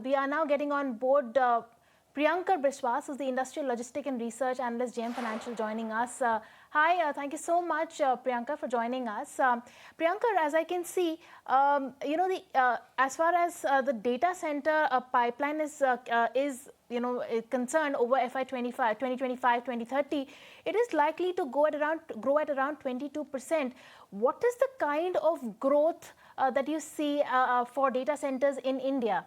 we are now getting on board Priyankar Biswas, who's the Industrial Logistics and Research Analyst, JM Financial, joining us. Hi, thank you so much, Priyankar, for joining us. Priyankar, as I can see, as far as the data center pipeline is concerned over FY 2025, 2030, it is likely to grow at around 22%. What is the kind of growth that you see for data centers in India?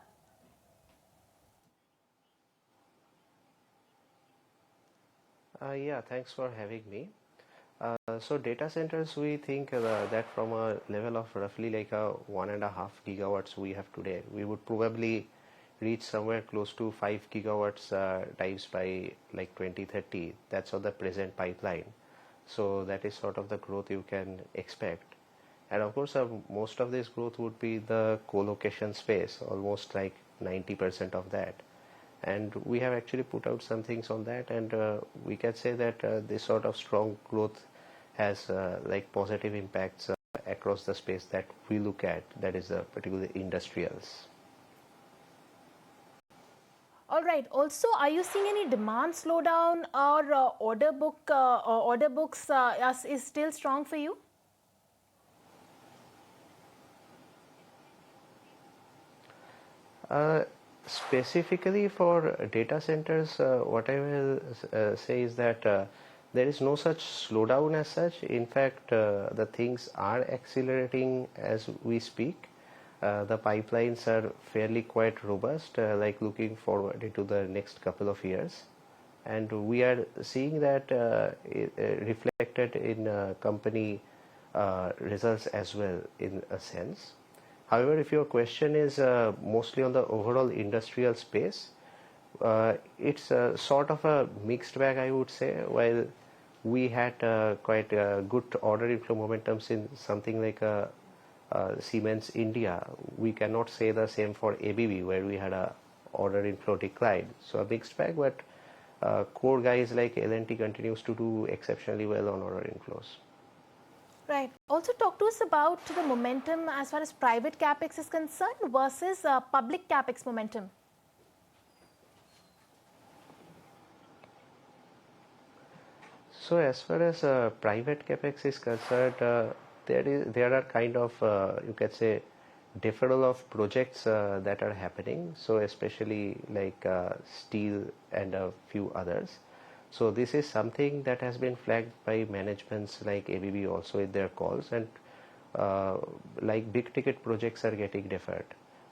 Yeah, thanks for having me. So data centers, we think that from a level of roughly like a 1.5 gigawatts we have today, we would probably reach somewhere close to 5 gigawatts times by like 2030. That's on the present pipeline. So that is sort of the growth you can expect. And of course, most of this growth would be the co-location space, almost like 90% of that. And we have actually put out some things on that, and we can say that this sort of strong growth has like positive impacts across the space that we look at, that is particularly industrials. All right. Also, are you seeing any demand slowdown, or order books is still strong for you? Specifically for data centers, what I will say is that there is no such slowdown as such. In fact, the things are accelerating as we speak. The pipelines are fairly quite robust, like looking forward into the next couple of years. And we are seeing that reflected in company results as well, in a sense. However, if your question is mostly on the overall industrial space, it's sort of a mixed bag, I would say. While we had quite good order inflow momentums in something like Siemens India, we cannot say the same for ABB, where we had a order inflow decline. So a mixed bag, but core guys like L&T continues to do exceptionally well on order inflows. Right. Also, talk to us about the momentum as far as private capex is concerned versus public capex momentum. So, as far as private capex is concerned, there are kind of you can say deferral of projects that are happening. So, especially like steel and a few others. So this is something that has been flagged by managements like ABB also in their calls, and like big ticket projects are getting deferred.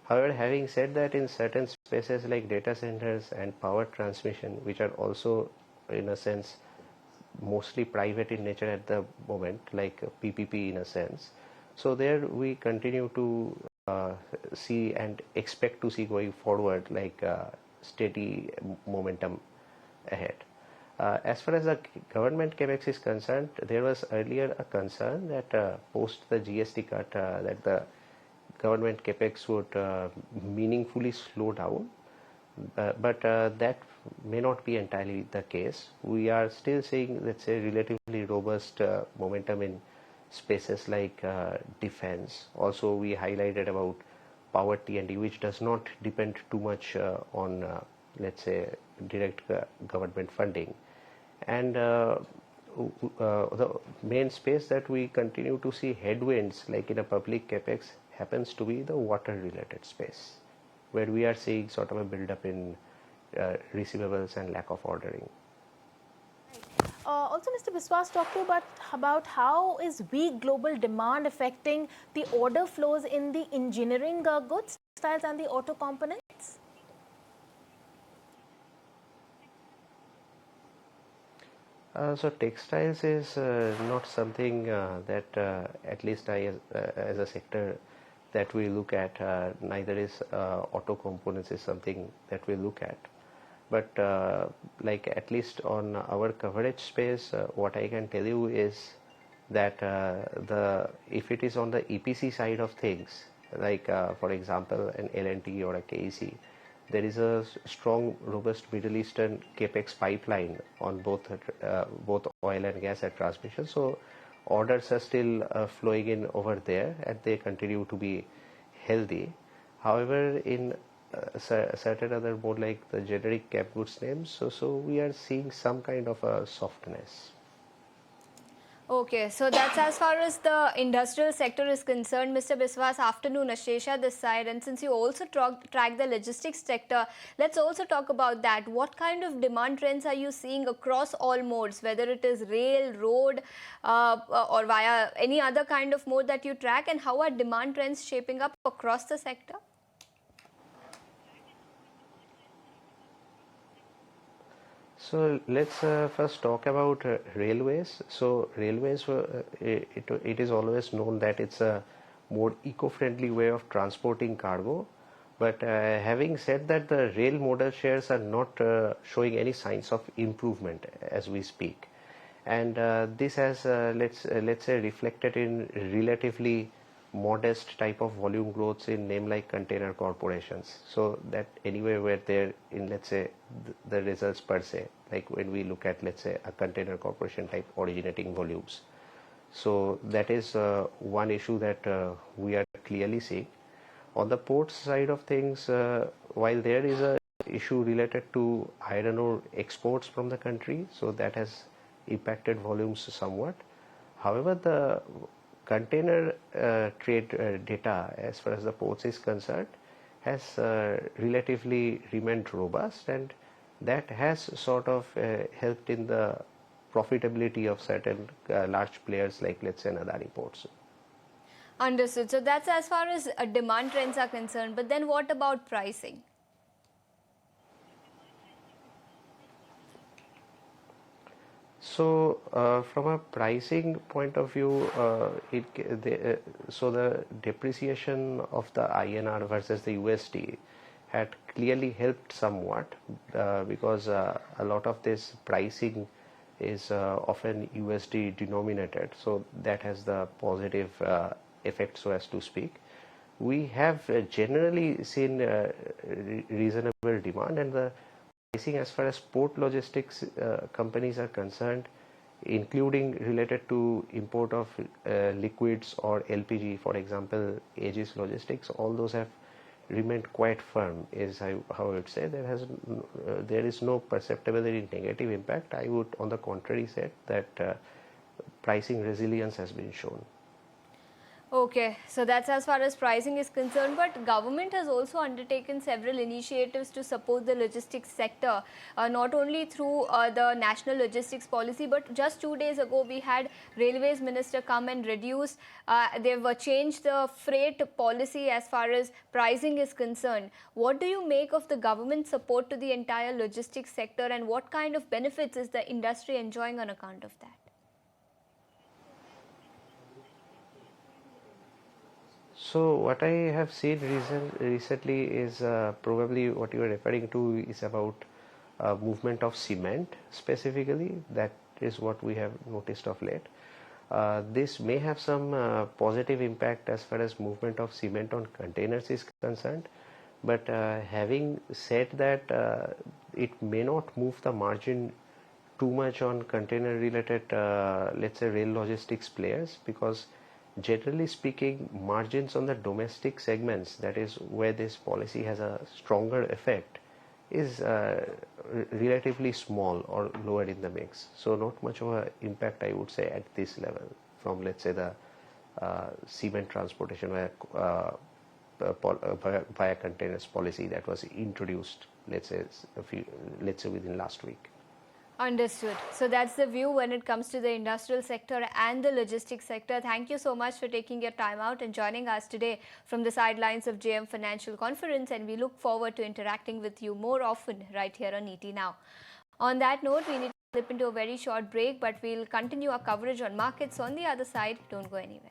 However, having said that, in certain spaces like data centers and power transmission, which are also in a sense mostly private in nature at the moment, like PPP in a sense, so there we continue to see and expect to see going forward like steady momentum ahead. As far as the government capex is concerned, there was earlier a concern that post the GST cut that the government capex would meaningfully slow down, but that may not be entirely the case. We are still seeing, let's say, relatively robust momentum in spaces like defense. Also, we highlighted about power T&D, which does not depend too much on let's say direct government funding. And the main space that we continue to see headwinds like in a public capex happens to be the water related space, where we are seeing sort of a build-up in receivables and lack of ordering. Also, Mr. Biswas, talk to you about how is weak global demand affecting the order flows in the engineering goods, textiles and the auto components? So textiles is not something that at least I as a sector that we look at, neither is auto components is something that we look at. But like at least on our coverage space, what I can tell you is that if it is on the EPC side of things, like for example an L&T or a KEC, there is a strong, robust Middle Eastern capex pipeline on both oil and gas and transmission. So orders are still flowing in over there, and they continue to be healthy. However, in certain other more like the generic cap goods names. So we are seeing some kind of a softness. Okay, so that's as far as the industrial sector is concerned. Mr. Biswas, afternoon, Ashesha this side, and since you also track the logistics sector, let's also talk about that. What kind of demand trends are you seeing across all modes, whether it is rail, road, or via any other kind of mode that you track, and how are demand trends shaping up across the sector? So let's first talk about railways. So railways, it is always known that it's a more eco-friendly way of transporting cargo. But having said that, the rail modal shares are not showing any signs of improvement as we speak, and this has let's say reflected in relatively modest type of volume growths in name like container corporations. So that anyway where they're in, let's say, the results per se, like when we look at, let's say, a container corporation type originating volumes. So that is one issue that we are clearly seeing. On the ports side of things, while there is a issue related to iron ore exports from the country, so that has impacted volumes somewhat. However, the container trade data as far as the ports is concerned has relatively remained robust, and that has sort of helped in the profitability of certain large players like, let's say, Adani ports. Understood. So that's as far as demand trends are concerned. But then what about pricing? So from a pricing point of view, so the depreciation of the INR versus the USD had clearly helped somewhat because a lot of this pricing is often USD denominated, so that has the positive effect, so as to speak. We have generally seen reasonable demand, and the pricing as far as port logistics companies are concerned, including related to import of liquids or LPG, for example, Aegis Logistics, all those have remained quite firm, is how I would say. There is no perceptibly negative impact. I would, on the contrary, say that pricing resilience has been shown. Okay, so that's as far as pricing is concerned, but government has also undertaken several initiatives to support the logistics sector, not only through the national logistics policy, but just 2 days ago we had railways minister come and reduce, they've changed the freight policy as far as pricing is concerned. What do you make of the government support to the entire logistics sector, and what kind of benefits is the industry enjoying on account of that? So what I have seen recently is probably what you are referring to is about movement of cement specifically. That is what we have noticed of late. This may have some positive impact as far as movement of cement on containers is concerned. But having said that, it may not move the margin too much on container related, let's say, rail logistics players, because generally speaking, margins on the domestic segments, that is where this policy has a stronger effect, is relatively small or lower in the mix. So not much of an impact, I would say, at this level from, let's say, the cement transportation via containers policy that was introduced, let's say within last week. Understood. So that's the view when it comes to the industrial sector and the logistics sector. Thank you so much for taking your time out and joining us today from the sidelines of JM Financial Conference, and we look forward to interacting with you more often right here on ET Now. On that note, we need to slip into a very short break, but we'll continue our coverage on markets on the other side. Don't go anywhere.